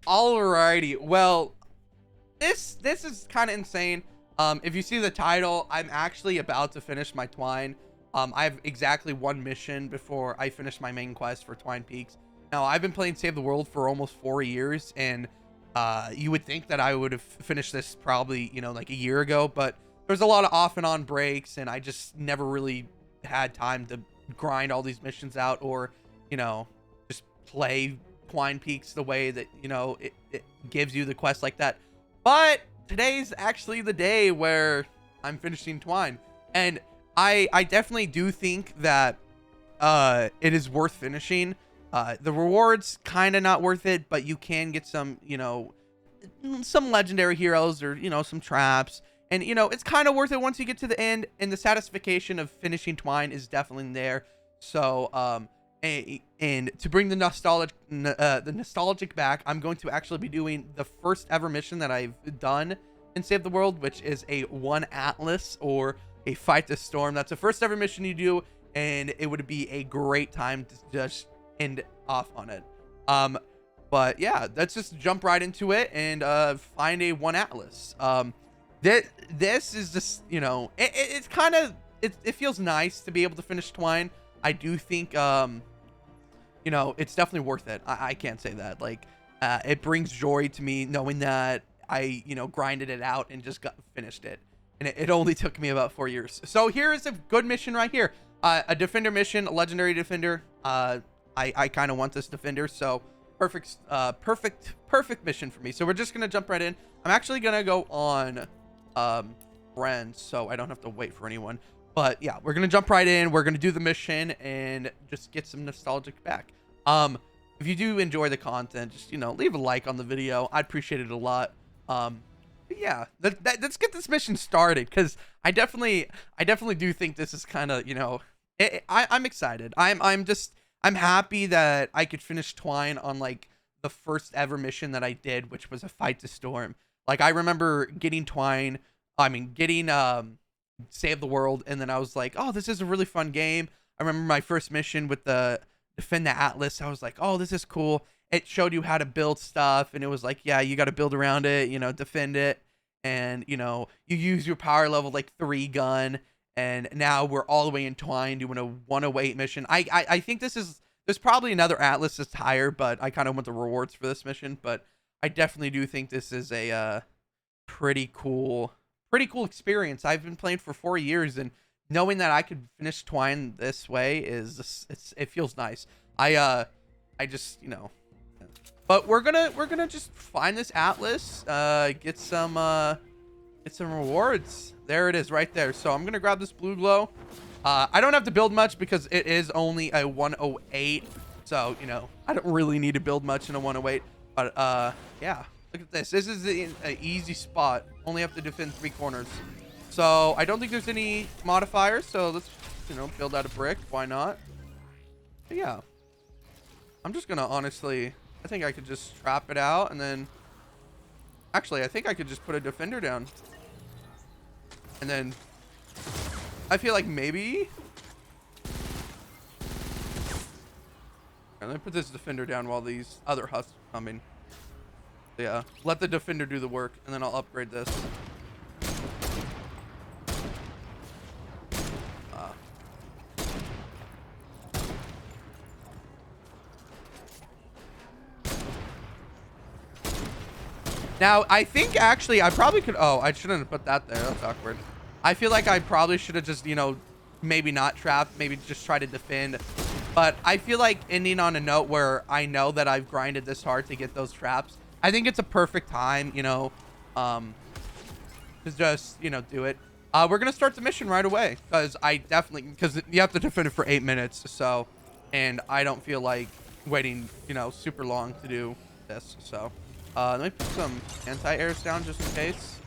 Alrighty, well, this is kind of insane. If you see the title, I'm actually about to finish my Twine. I have exactly one mission before I finish my main quest for Twine Peaks. Now, I've been playing Save the World for almost 4 years, and you would think that I would have finished this probably, like a year ago, but there's a lot of off and on breaks, and I just never really had time to grind all these missions out, or, just play Twine Peaks the way that, it gives you the quest like that. But today's actually the day where I'm finishing Twine, and I definitely do think that it is worth finishing. The rewards kind of not worth it, but you can get some, some legendary heroes, or some traps, and it's kind of worth it once you get to the end, and the satisfaction of finishing Twine is definitely there. So and to bring the nostalgic back, I'm going to actually be doing the first ever mission that I've done in Save the World, which is a 1 Atlas, or a Fight the Storm. That's the first ever mission you do, and it would be a great time to just end off on it. But yeah, let's just jump right into it and find a 1 Atlas. This is just, it's kind of, it feels nice to be able to finish Twine. I do think it's definitely worth it. I can't say that. Like, it brings joy to me knowing that I, grinded it out and just finished it. And it only took me about 4 years. So here is a good mission right here. A defender mission, a legendary defender. I kind of want this defender, so perfect mission for me. So we're just gonna jump right in. I'm actually gonna go on friends, so I don't have to wait for anyone. But yeah, we're gonna jump right in. We're gonna do the mission and just get some nostalgic back. If you do enjoy the content, just leave a like on the video. I'd appreciate it a lot. But yeah, let's get this mission started, because I definitely do think this is kind of, I'm excited. I'm happy that I could finish Twine on like the first ever mission that I did, which was a Fight the Storm. Like, I remember getting Save the World, and then I was like, oh, this is a really fun game. I remember my first mission with the Defend the Atlas. I was like, oh, this is cool. It showed you how to build stuff, and it was like, yeah, you got to build around it, defend it, and you use your power level like 3 gun. And now we're all the way in Twine doing a 108 mission. I think there's probably another Atlas that's higher, but I kind of want the rewards for this mission. But I definitely do think this is a pretty cool experience. I've been playing for 4 years, and knowing that I could finish Twine this way it feels nice. I just, but we're gonna just find this Atlas, get some rewards. There it is right there. So I'm gonna grab this blue glow. I don't have to build much because it is only a 108, so I don't really need to build much in a 108. But yeah, look at this. This is an easy spot. Only have to defend 3 corners. So I don't think there's any modifiers, so let's build out a brick. Why not? But yeah, I'm just gonna honestly, I think I could just trap it out, and then actually I think I could just put a defender down, and then I feel like maybe let me put this defender down while these other husks are coming. Yeah, let the defender do the work, and then I'll upgrade this. Now, I think actually I probably could. Oh, I shouldn't have put that there. That's awkward. I feel like I probably should have just, maybe not trapped, maybe just try to defend. But I feel like ending on a note where I know that I've grinded this hard to get those traps, I think it's a perfect time, to just, do it. We're going to start the mission right away, because because you have to defend it for 8 minutes. So, and I don't feel like waiting, super long to do this. So, let me put some anti-airs down just in case.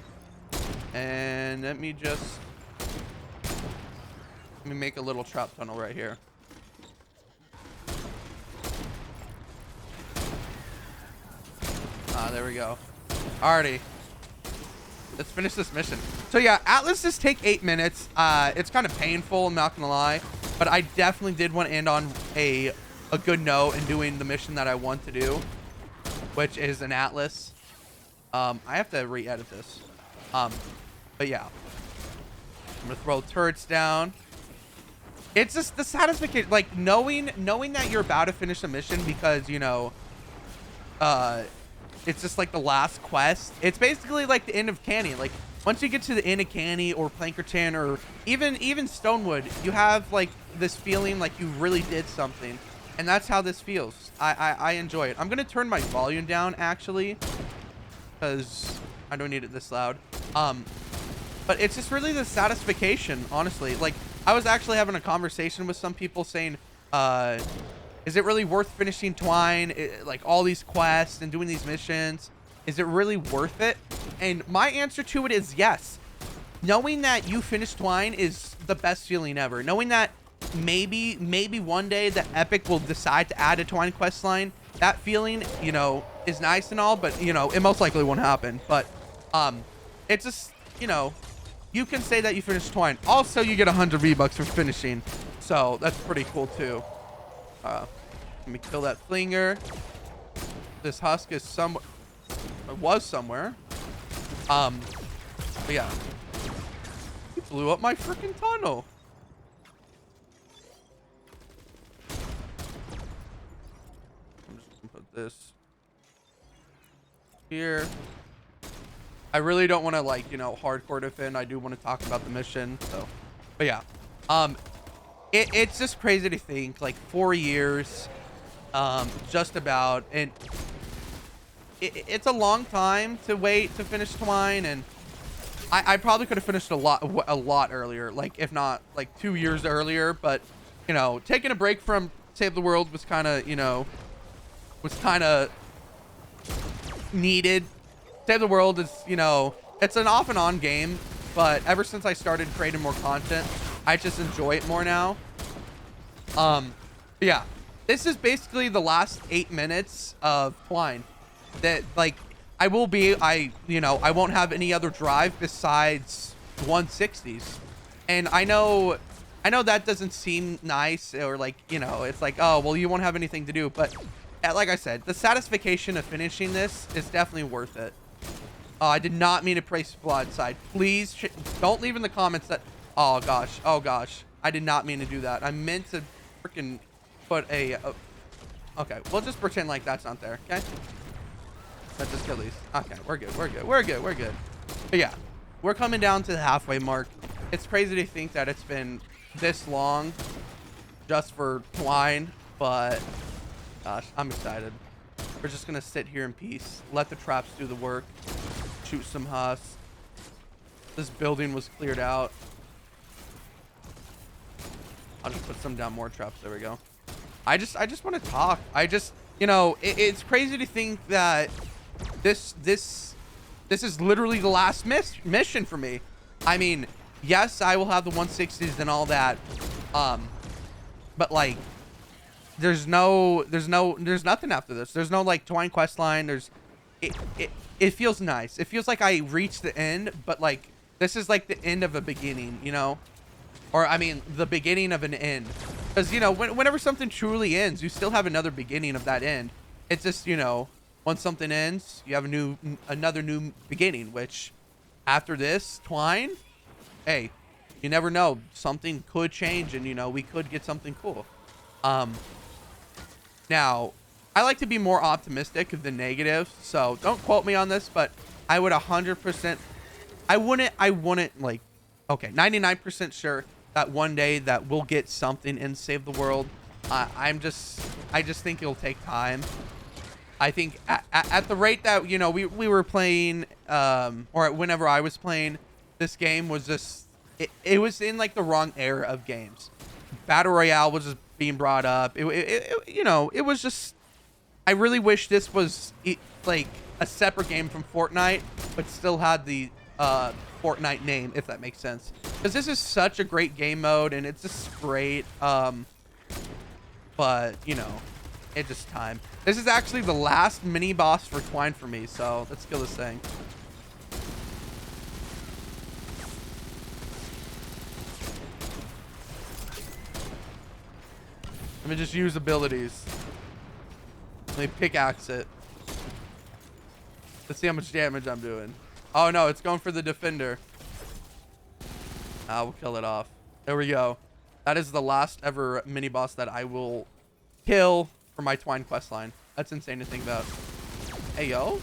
And let me make a little trap tunnel right here. There we go. Alrighty. Let's finish this mission. So yeah, Atlases take 8 minutes. It's kind of painful, I'm not gonna lie. But I definitely did want to end on a good note and doing the mission that I want to do. which is an Atlas. I have to re-edit this. But yeah, I'm gonna throw turrets down. It's just the satisfaction, like knowing that you're about to finish a mission because, you know, it's just like the last quest. It's basically like the end of Canny. Like once you get to the end of Canny or Plankerton or even Stonewood, you have like this feeling like you really did something, and that's how this feels. I enjoy it. I'm gonna turn my volume down actually, because I don't need it this loud. But it's just really the satisfaction, honestly. Like I was actually having a conversation with some people saying, is it really worth finishing Twine? Like all these quests and doing these missions, is it really worth it? And my answer to it is yes. Knowing that you finished Twine is the best feeling ever. Knowing that maybe one day the Epic will decide to add a Twine quest line, that feeling, you know, is nice and all, but you know, it most likely won't happen. But it's just, you know, you can say that you finished Twine. Also, you get 100 V-Bucks for finishing, so that's pretty cool too. Let me kill that Flinger. This Husk is was somewhere. But yeah, he blew up my freaking tunnel. I'm just gonna put this here. I really don't want to, like, you know, hardcore defend. I do want to talk about the mission. So, but yeah, it's just crazy to think like 4 years, just about, and it's a long time to wait to finish Twine, and I probably could have finished a lot earlier, like if not like 2 years earlier. But you know, taking a break from Save the World was kind of, you know, needed. Save the World is, you know, it's an off and on game, but ever since I started creating more content, I just enjoy it more now. Yeah, this is basically the last 8 minutes of Twine. That, like, you know, I won't have any other drive besides 160s. And I know that doesn't seem nice, or like, you know, it's like, oh, well, you won't have anything to do. But like I said, the satisfaction of finishing this is definitely worth it. I did not mean to place broadside. Please don't leave in the comments that, oh gosh, I did not mean to do that. I meant to freaking put a okay, we'll just pretend like that's not there. Okay, let's just kill these. Okay, we're good. But yeah, we're coming down to the halfway mark. It's crazy to think that it's been this long just for Twine, but gosh, I'm excited. We're just gonna sit here in peace, let the traps do the work, shoot some husks. This building was cleared out. I'll just put some down more traps. There we go. I just want to talk. You know, it's crazy to think that this is literally the last mission for me. I mean, yes, I will have the 160s and all that, but like, there's nothing after this. There's no like Twine quest line. It feels nice. It feels like I reached the end, but like this is like the end of a beginning, you know, or I mean the beginning of an end. Because, you know, whenever something truly ends, you still have another beginning of that end. It's just, you know, once something ends, you have another new beginning, which after this Twine, hey, you never know, something could change, and you know, we could get something cool. Now, I like to be more optimistic than negative, so don't quote me on this, but I would 100%, I wouldn't like, okay, 99% sure that one day that we'll get something in Save the World. I just think it'll take time. I think at the rate that, you know, we were playing, or whenever I was playing, this game was just, it was in like the wrong era of games. Battle Royale was just being brought up. You know, it was just, I really wish this was like a separate game from Fortnite, but still had the Fortnite name, if that makes sense. Because this is such a great game mode, and it's just great. But you know, it's just time. This is actually the last mini boss for Twine for me, so let's kill this thing. Let me just use abilities. Let me pickaxe it. Let's see how much damage I'm doing. Oh no, it's going for the defender. We'll kill it off. There we go. That is the last ever mini boss that I will kill for my Twine questline. That's insane to think about. Hey yo,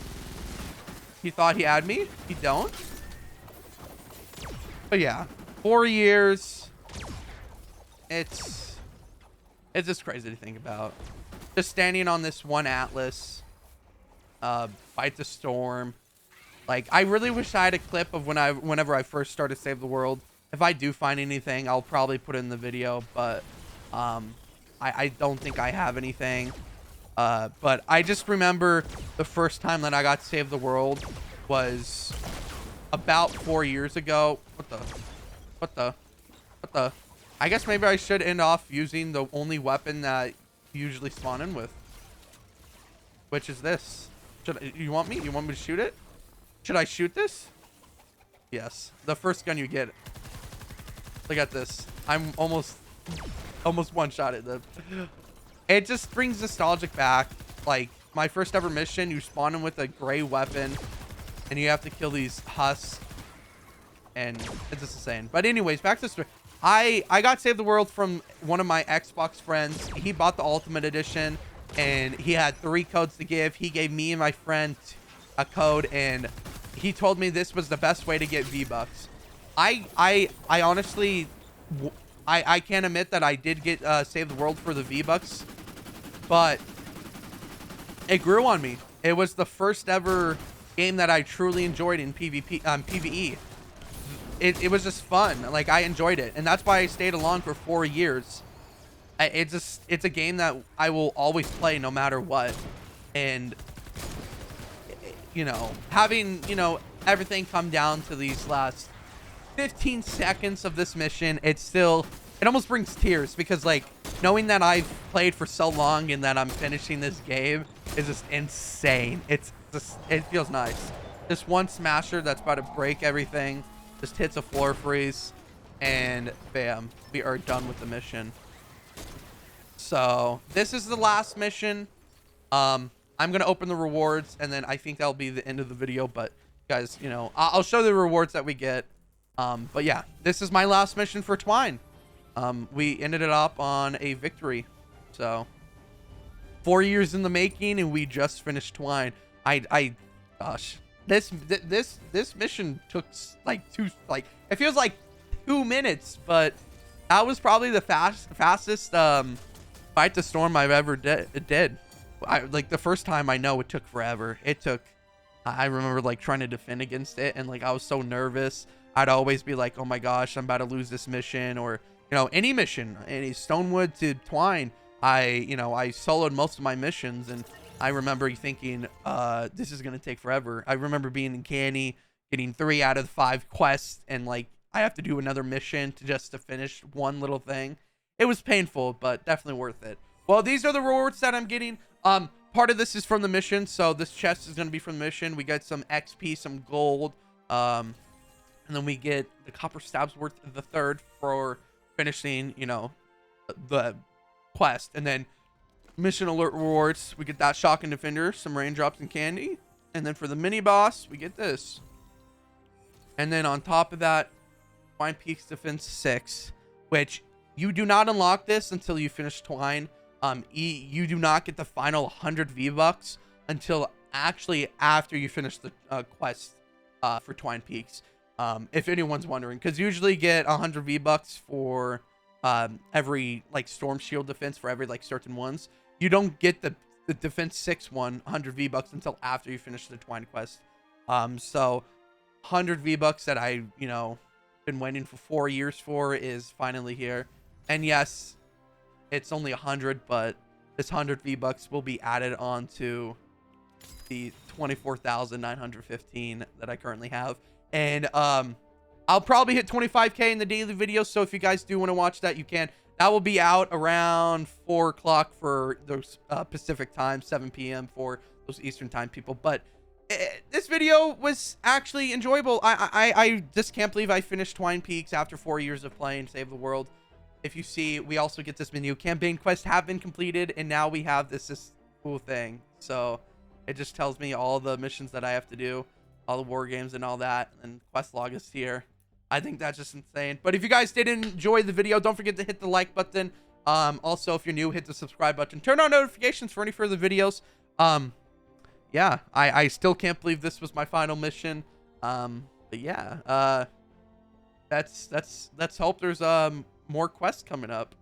he thought he had me. He don't. But yeah, 4 years. It's just crazy to think about. Just standing on this one Atlas, fight the storm. Like, I really wish I had a clip of whenever I first started Save the World. If I do find anything, I'll probably put it in the video, but I don't think I have anything. But I just remember the first time that I got Save the World was about 4 years ago. What the? I guess maybe I should end off using the only weapon that you usually spawn in with, which is this. You want me to shoot it? Should I shoot this? Yes. The first gun you get. Look at this. I'm almost one-shotted them. It just brings nostalgic back. Like, my first ever mission, you spawn in with a gray weapon, and you have to kill these husks. And it's just insane. But anyways, back to the story. I got Save the World from one of my Xbox friends. He bought the Ultimate Edition, and he had 3 codes to give. He gave me and my friend a code, and he told me this was the best way to get V-Bucks. I honestly, I can't admit that I did get Save the World for the V-Bucks, but it grew on me. It was the first ever game that I truly enjoyed in PvE. It was just fun. Like, I enjoyed it, and that's why I stayed along for 4 years. It's a game that I will always play no matter what. And you know, having, you know, everything come down to these last 15 seconds of this mission, it almost brings tears, because like knowing that I've played for so long and that I'm finishing this game is just insane. It feels nice. This one smasher that's about to break everything just hits a floor freeze, and bam, we are done with the mission. So this is the last mission. I'm gonna open the rewards, and then I think that'll be the end of the video. But guys, you know, I'll show the rewards that we get. But yeah, this is my last mission for Twine. We ended it up on a victory. So 4 years in the making, and we just finished Twine. Gosh, this mission took like it feels like 2 minutes, but that was probably the fastest fight the storm I've ever did. Like the first time, I know it took forever. I remember like trying to defend against it, and like I was so nervous. I'd always be like, oh my gosh, I'm about to lose this mission, or you know, any mission, any Stonewood to Twine. I soloed most of my missions, and I remember thinking, this is gonna take forever. I remember being in Canny, getting 3 out of 5 quests, and like I have to do another mission to finish one little thing. It was painful, but definitely worth it. Well, these are the rewards that I'm getting. Part of this is from the mission, so this chest is going to be from the mission. We get some XP, some gold, and then we get the copper stabs worth the 3rd for finishing, you know, the quest. And then mission alert rewards, we get that shotgun defender, some raindrops and candy, and then for the mini boss, we get this. And then on top of that, Twine Peaks Defense 6, which you do not unlock this until you finish Twine. You do not get the final 100 V-Bucks until actually after you finish the quest for Twine Peaks. If anyone's wondering, because you usually get 100 V-Bucks for every like storm shield defense for every like certain ones. You don't get the defense 6 one 100 V-Bucks until after you finish the Twine quest. So 100 V-Bucks that I, you know, been waiting for 4 years for is finally here. And yes, it's only 100, but this 100 V-Bucks will be added on to the 24,915 that I currently have. And I'll probably hit 25k in the daily video, so if you guys do want to watch that, you can. That will be out around 4 o'clock for those Pacific time, 7 p.m. for those Eastern time people. But this video was actually enjoyable. I just can't believe I finished Twine Peaks after 4 years of playing Save the World. If you see, we also get this menu. Campaign quests have been completed, and now we have this cool thing. So It just tells me all the missions that I have to do, all the war games and all that, and quest log is here. I think that's just insane. But if you guys did enjoy the video, don't forget to hit the like button. Also, if you're new, hit the subscribe button. Turn on notifications for any further videos. Yeah, I still can't believe this was my final mission. But yeah, let's hope there's more quests coming up.